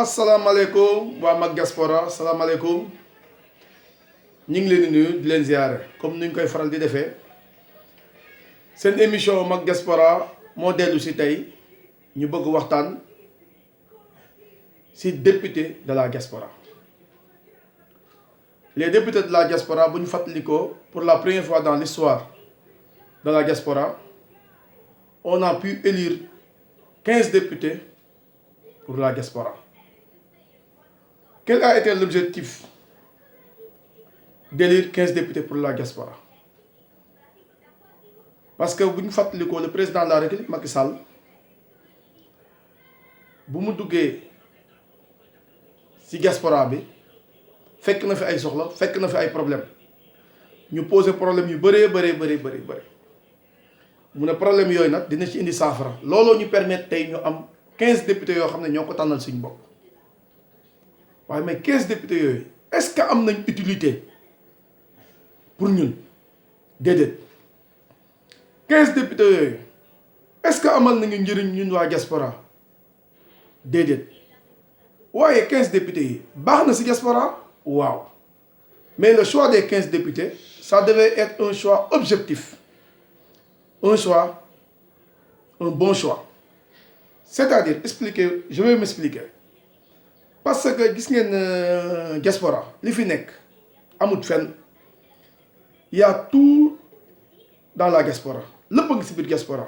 asalaamaaleykum waa Mak Diaspora asalaamaaleykum ñu ngi leen di nuyu di leen ziare comme ni ñu koy faral di defee seen émission Mak Diaspora moo dellu si tey ñu bëgg waxtaan si député de la diaspora. Les députés de la diaspora, bu ñu fàttalikoo pour la première fois dans l'histoire de la diaspora, on a pu élire 15 députés pour la diaspora. Quel a été l'objectif d'élire 15 députés pour la diaspora? Parce que bu ñu fàttalikoo le président de la République Macky Sall bu mu duggee ci diaspora bi fekk na fi ay soxla fekk na fi ay problème ñu posé problème yu bëree bëri mu ne problème yooyu nag dina ci indi saafara looloo ñu permettre tey ñu am 15 députés yoo xam ne ñoo ko tànnal suñu bopp waaye mais 15 députés yooyu est-ce que am nañ utilité pour ñun déedéet 15 députés yooyu est-ce que amal nañu njëriñ ñun waa diaspora déedéet waaye 15 députés yi baax na ci diaspora waaw mais le choix des 15 députés ça devait être un choix objectif un bon choix c'est-à-dire expliquer je vais m'expliquer parce que gis ngeen diaspora li fi nekk amut fenn y a tout dans la diaspora lépp a ngi ci biir diaspora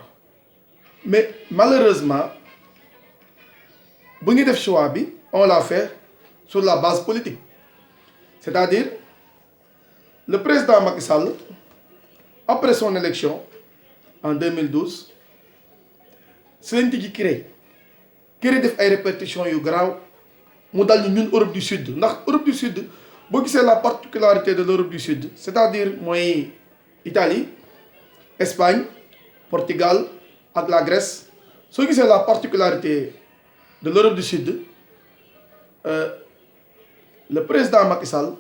mais malheureusement bu ñu def choix bi on l'a fait sur la base politique c'est-à-dire le président Macky Sall après son élection en 2012 si lañ tijji CREI def ay répétitions yu garaaw mu dal ñu ñun Europe du Sud ndax Europe du Sud boo gisee la particularité de l'Europe du Sud c'est-à-dire mooy Italie Espagne Portugal ak la Grèce soo gisee la particularité de l'Europe du Sud le président Macky Sall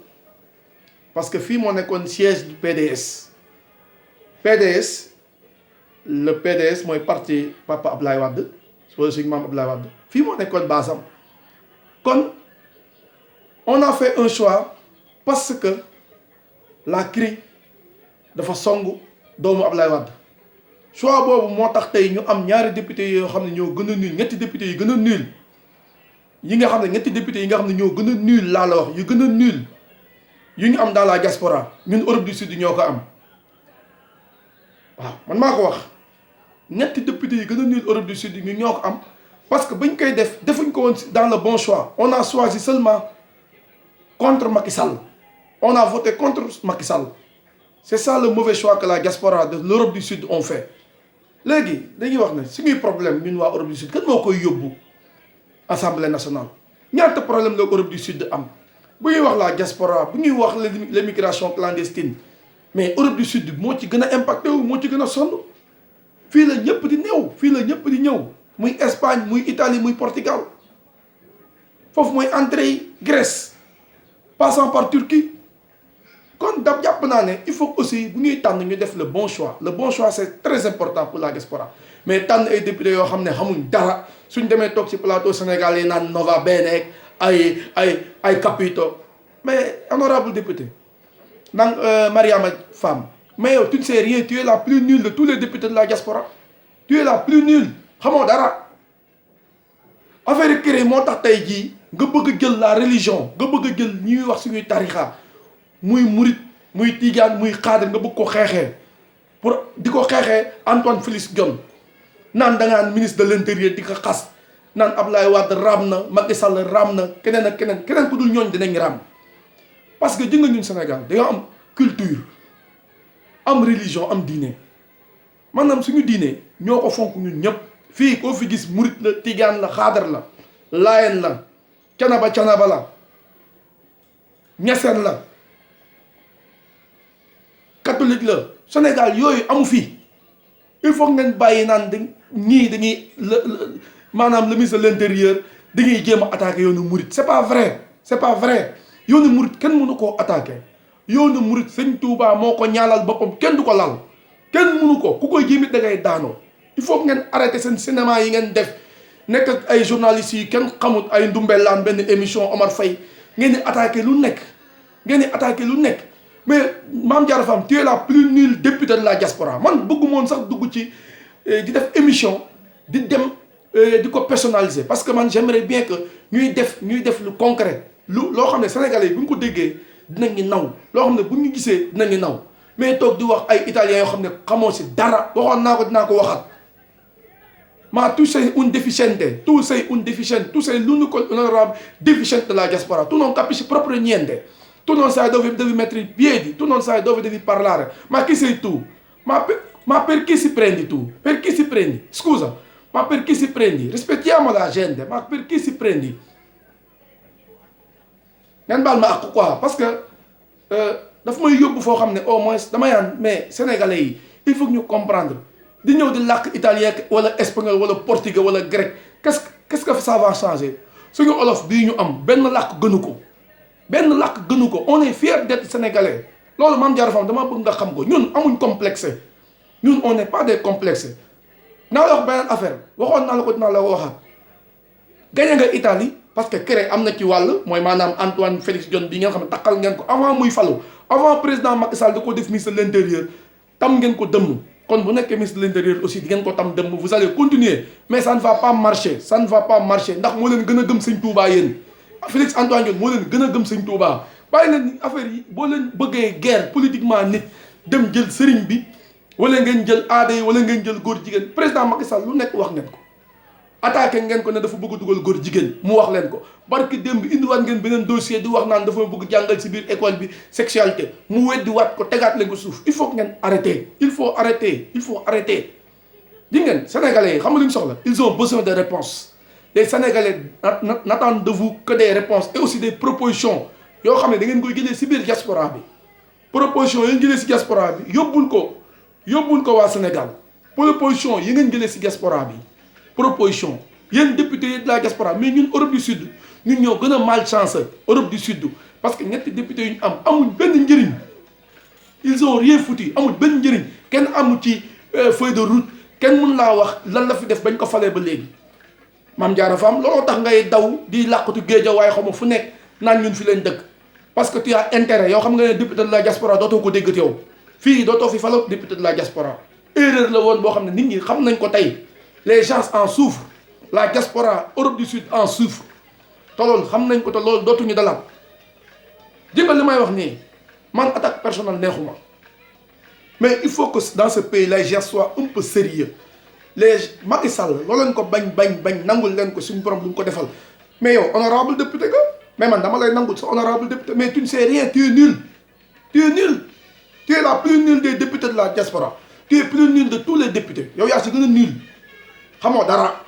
parce que fii moo nekkoon siège du PDS le PDS mooy parti papa Abdoulaye Wade wala suñu maam Abdoulaye Wade fii moo nekkoon baasam kon on a fait un choix parce que la CREI dafa songu doomu Abdoulaye Wade choix boobu moo tax tey ñu am ñaari députés yoo xam ne ñoo gën a nul ñetti députés yi gën a nul yi nga xam ne ñetti députés yi nga xam ne ñoo gën a nul laa la wax yu gën a nul yu ñu am dans la diaspora ñun Europe du Sud ñoo ko am waaw man maa ko wax ñetti députés yi gën a nul Europe du Sud ñu ñoo ko am parce que bañ koy def defuñ ko woon dans le bon choix on a choisi seulement contre Macky Sall on a voté contre Macky Sall c'est ça le mauvais choix que la diaspora de l'Europe du Sud ont fait léegi dañuy wax ne suñuy problème ñun waa Europe du Sud kan moo koy yóbbu Assemblée nationale ñaata problème la Europe du Sud am bu ñuy wax la diaspora bu ñuy wax l'immigration clandestine mais Europe du Sud moo ci gën a impacté wu moo ci gën a sonn fii la ñëpp di ñëw fii la ñëpp di ñëw muy Espagne muy Italie muy Portugal foofu mooy entrée yi Grèce passant par Turquie kon dam jàpp naa ne il faut aussi bu ñuy tànn ñu def le bon choix c'est très important pour la diaspora mais tànn ay députés yoo xam ne xamuñ dara suñ demee toog ci plateau Sénégal yi naan Nova Bene ay Capito mais honorable député donc Mariama Fam mais yow tu ne sais rien tu es la plus nulle de tous les députés de la diaspora tu es la plus nulle xamoo dara affaire CREI moo tax tey jii nga bëgg a jël la religion nga bëgg a jël ñuy wax suñuy tarixa muy murit muy tijaan muy xaadir nga bëgg ko xeexee pour di ko xeexee Antoine Félix Diome naan da ngaan ministre de l'intérieur di ko xas naan Abdoulaye Wade raam na Macky Sall raam na keneen ak keneen ku dul ñooñ dinañ raam parce que jënga ñun Sénégal dañoo am culture am religion am diine maanaam suñu diine ñoo ko fonk ñun ñëpp fii koo fi gis murit la tijaan la xaadar la laayeen la canaba la ñeseen la catholique la Sénégal yooyu amu fii il faut ngeen bàyyi naan ñii dañuy maanaam le ministre de l'intérieur dañuy jéem a attaquer yoonu murit c'est pas vrai yoonu murit kenn mënu koo attaquer yoonu murit sëñ Touba moo ko ñaalal boppam kenn du ko lal kenn mënu ko ku koy jéemit da ngay daanoo il faut ngeen arrêter seen cinéma yi ngeen def nekk ak ay journalistes yi kenn xamut ay ndumbelaan benn émission Omar Faye ngeen di attaqué lu nekk ngeen di attaqué lu nekk mais Mame Diarra Fam tu es la plus nulle députée de la diaspora man bëgguma woon sax dugg ci di def émission di dem di ko personnaliser parce que man j'aimerais bien que ñuy def lu concret loo xam ne sénégalais yi bu ñu ko déggee dinañu naw loo xam ne bu ñu gisee dinañu naw mais toog di wax ay italiens yoo xam ne xamoo si dara waxoon naa ko dinaa ko waxaat ma tu sei un deficiente tu sei un deficiente tu sei l'unico onorabile deficiente della diaspora tu non capisci proprio niente tu non sai dove devi mettere i piedi tu non sai dove devi parlare ma chi sei tu ma per chi si prendi tu per chi si prendi scusa ma per chi si prendi rispettiamo la gente ma per chi si prendi ngeen baal ma àq quoi parce que dafa may yóbbu foo xam ne au moins dama yaan mais sénégalais yi il faut que ñu comprendre di ñëw di làkk italien wala espagnol wala portugais wala grec qu'est-ce que ça va changer suñu olof bii ñu am benn làkk gënu ko on est fier d'être sénégalais loolu Mame Diarra Fam dama bëgg nga xam ko ñun amuñ complexe ñun on n'est pas des complexes naa la wax beneen affaire waxoon naa la ko dinaa la waxaat gañe nga Italie parce que CREI am na ci wàll mooy maanaam Antoine Félix Diome bi ngeen xam ne takkal ngeen ko avant muy falu avant président Macky Sall da ko def ministre de l'intérieur tam ngeen ko dëmm kon bu nekkee ministre de l'intérieur aussi di ngeen ko tam dëmm vous allez continuer mais ça ne va pas marcher ndax moo leen gën a gëm sëñ Touba yéen Félix Antoine Diome moo leen gën a gëm sëñ Touba bàyyi leen affaire yi boo leen bëggee guerre politiquement nit dem jël sëriñ bi wala ngeen jël aada yi wala ngeen jël góor jigéen président Macky Sall lu nekk wax ngeen ko attaqué ngeen ko ne dafa bëgg dugal góor jigéen mu wax leen ko barki démb indiwaat ngeen beneen dossier di wax naan dafa bëgg jàngal ci biir école bi sexualité mu weddi waat ko tegaat leen ko suuf il faut que ngeen arrêter il faut arrêter di ngeen sénégalais yi xam nga lu ñu soxla ils ont besoin de réponses les sénégalais n'attendent de vous que des réponses et aussi des propositions yoo xam ne da ngeen koy jëlee ci biir diaspora bi proposition yi ngeen jëlee ci diaspora bi yóbbul ko waa Sénégal proposition yi ngeen jëlee ci diaspora bi proposition yéen député yi de la diaspora mais ñun Europe du Sud ñun ñoo gën a malchanceux Europe du Sud parce que ñetti députés yu ñu am amuñ benn njëriñ ils ont rien foutu amuñ benn njëriñ kenn amu ci feuille de route kenn mun laa wax lan la fi def bañ ko falee ba léegi Mame Diarra Fam looloo tax ngay daw di làqatu géeja waaye xam nga fu nekk naan ñun fi leen dëkk parce que tu as intérêt yoo xam nga ne député de la diaspora dootoo ko déggat yow fii dootoo fi falo député de la diaspora erreur la woon boo xam ne nit ñi xam nañ ko tey les gens en souffrent la diaspora Europe du Sud en souffre te loolu xam nañ ko te loolu dootuñu dalaat jëngal li may wax nii man attaque personnelle neexuma mais il faut que dans ce pays les gens soient un peu sérieux les Macky Sall loolu leen ko bañ nangul leen ko suñu borom lu mu ko defal mais yow honorable député nga mais man dama lay nangul sa honorable député mais tu ne sais rien tu es nul tu es la plus nulle des députés de la diaspora tu es plus nul de tous les députés yow yaa si gën a nul xamoo dara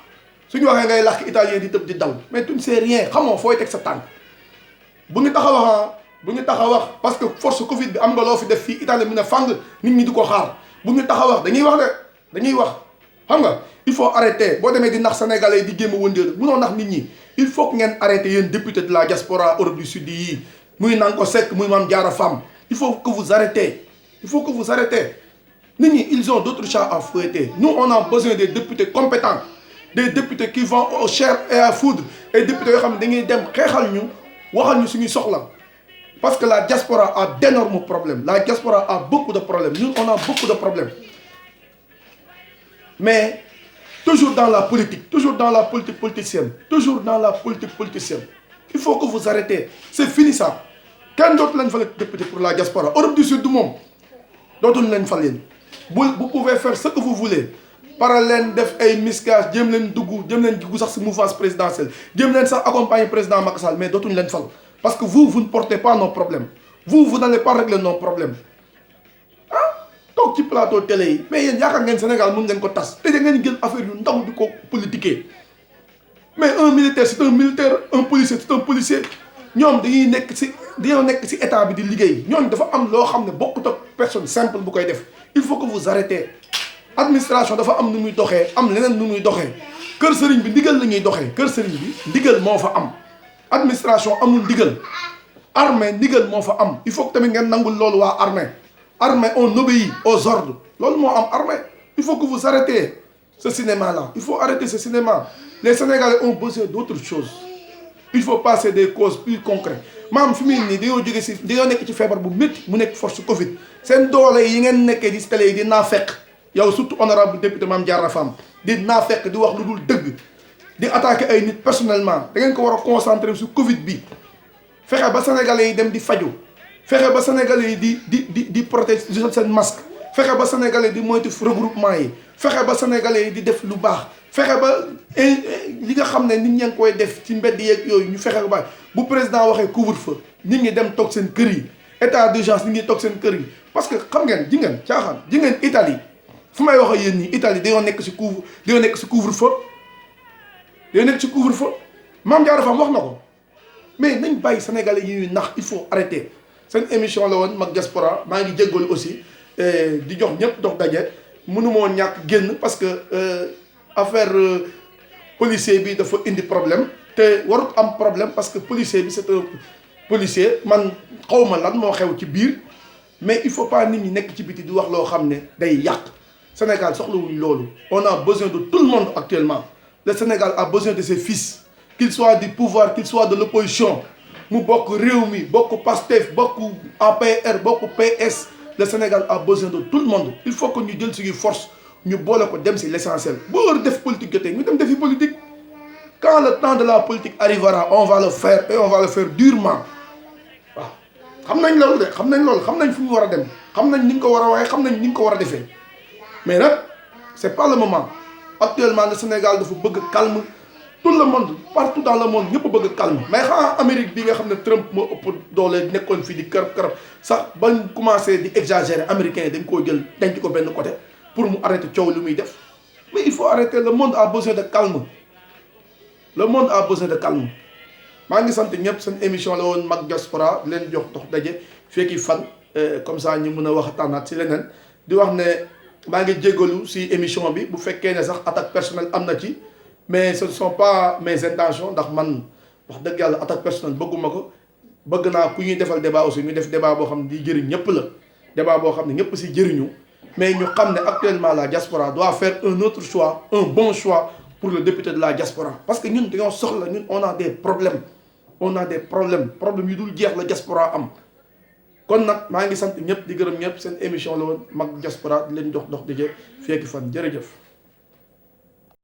suñu waxee ngay làkk italien di tëb di daw mais tu ne sais rien xamoo fooy teg sa tànk bu ñu tax a wax parce que force Covid bi am nga loo fi def fii Italie mi ne fang nit ñi di ko xaar bu ñu tax a wax dañuy wax xam nga il faut arrêter boo demee di nax sénégalais yi di gémm a wëndeel munoo nax nit ñi il faut que ngeen arrêter yéen député de la diaspora Europe du Sud yi muy Nanko Seck muy Mame Diarra Fam il faut que vous arrêtez nit ñi ils ont d'autres chats à fouetter nous on a besoin des députés compétents des députés qui vont au chair et à foudre et députés yoo xam ne dañuy dem xeexal ñu waxal ñu suñuy soxla parce que la diaspora a d'énormes problèmes la diaspora a beaucoup de problèmes ñun on a beaucoup de problèmes mais toujours dans la politique politicienne il faut que vous arrêtez c'est fini ça kenn dootu leen fal député pour la diaspora Europe du Sud moom dootuñu leen fal yéen vous pouvez faire ce que vous voulez para leen def ay miscage jéem leen dugg sax si mouvance présidentielle jéem leen sax accompagner président Macky Sall mais dootuñu leen fal parce que vous ne portez pas nos problèmes vous n'allez pas régler nos problèmes toog ci plateau télé yi mais yéen yaakaar ngeen Sénégal mën ngeen ko tas te da ngeen jël affaire yu ndaw di ko politiquer mais un militaire c'est un militaire un policier c'est un policier ñoom dañoo nekk ci état bi di liggéey ñooñu dafa am loo xam ne bokkut ak personne simple bu koy def il faut que vous arrêtez administration dafa am nu muy doxee am leneen nu muy doxee kër sëriñ bi ndigal la ñuy doxee kër sëriñ bi ndigal moo fa am administration amul ndigal armée ndigal moo fa am il faut que tamit ngeen nangul loolu waa armée on obéit aux ordres loolu moo am armée il faut que vous arrêtez ce cinéma là il faut arrêter ce cinéma les Sénégalais ont besoin d'autre chose. Il faut passer des causes plus concrètes maam fi mu ne nii dañoo jóge si dañoo nekk ci feebar bu métti mu nekk force Covid seen doole yi ngeen nekkee di télé yi di naafeq yow surtout honorable député Mame Diarra Fam di naafeq di wax lu dul dëgg di attaquer ay nit personnellement da ngeen ko war a concentrer sur Covid bi fexe ba sénégalais yi dem di faju fexe ba sénégalais yi di protéger seen masque fexe ba sénégalais di moytu regroupement yi fexe ba sénégalais yi di def lu baax fexe ba li nga xam ne nit ñaa ngi koy def ci mbedd yeeg yooyu ñu fexe ba bu président waxee couvre-feu nit ñi dem toog seen kër yi état d'urgence nit ñi toog seen kër yi parce que xam ngeen ji ngeen caaxaan ji ngeen Italie fu may wax ak yéen ñii Italie dañoo nekk si couvre-feu dañoo nekk si couvre-feu Mame Diarra Fam wax na ko mais nañ bàyyi sénégalais yi ñuy nax il faut arrêter seen émission la woon Mak Diaspora maa ngi jéggalu aussi di jox ñëpp dox daje mënumoo ñàkk génn parce que affaire policier bi dafa indi problème te warut am problème parce que policier bi c'est un policier man xawma lan moo xew ci biir mais il faut pas nit ñi nekk ci biti di wax loo xam ne day yàq Sénégal soxlawuñ loolu on a besoin de tout le monde actuellement le Sénégal a besoin de ses fils qu'il soit du pouvoir qu'il soit de l'opposition mu bokk réew mi bokk Pastef bokk APR bokk PS le Sénégal a besoin de tout le monde il faut que ñu jël suñu force ñu boole ko dem si l'essentiel boo war def politique jotee ñu dem defi politique quand le temps de la politique arrivera on va le faire et on va le faire durement waaw xam nañ loolu de xam nañ loolu xam nañ fu ñu war a dem xam nañ ni nga ko war a waxee xam nañ ni nga ko war a defee mais nag c'est pas le moment actuellement le Sénégal dafa bëgg calme tout le monde partout dans le monde ñëpp bëgg calme mais xanaa Amérique bi nga xam ne Trump moo ëpp doole nekkoon fii di kërëb sax bañ commencé di exagérer américains yi dañ koo jël denc ko benn côté pour mu arrêter coow li muy def mais il faut arrêter le monde a besoin de calme le monde a besoin de calme maa ngi sant ñëpp seen émission la woon Mak Diaspora leen jox dox daje fekki fan comme ça ñu mën a waxtaanaat si leneen di wax ne maa ngi jégalu si émission bi bu fekkee ne sax attaque personnelle am na ci mais ce ne sont pas mes intentions ndax man wax dëgg yàlla attaque personnelle bëgguma ko bëgg naa ku ñuy defal débat aussi ñu def débat boo xam ne di jëriñ ñëpp la débat boo xam ne ñëpp si jëriñu mais ñu xam ne actuellement la diaspora doit faire un autre choix un bon choix pour le député de la diaspora parce que ñun dañoo soxla ñun on a des problèmes problèmes yu dul jeex la diaspora am kon nag maa ngi sant ñëpp di gërëm ñëpp seen émission la woon Mak Diaspora di leen jox dox di fekki fan jërëjëf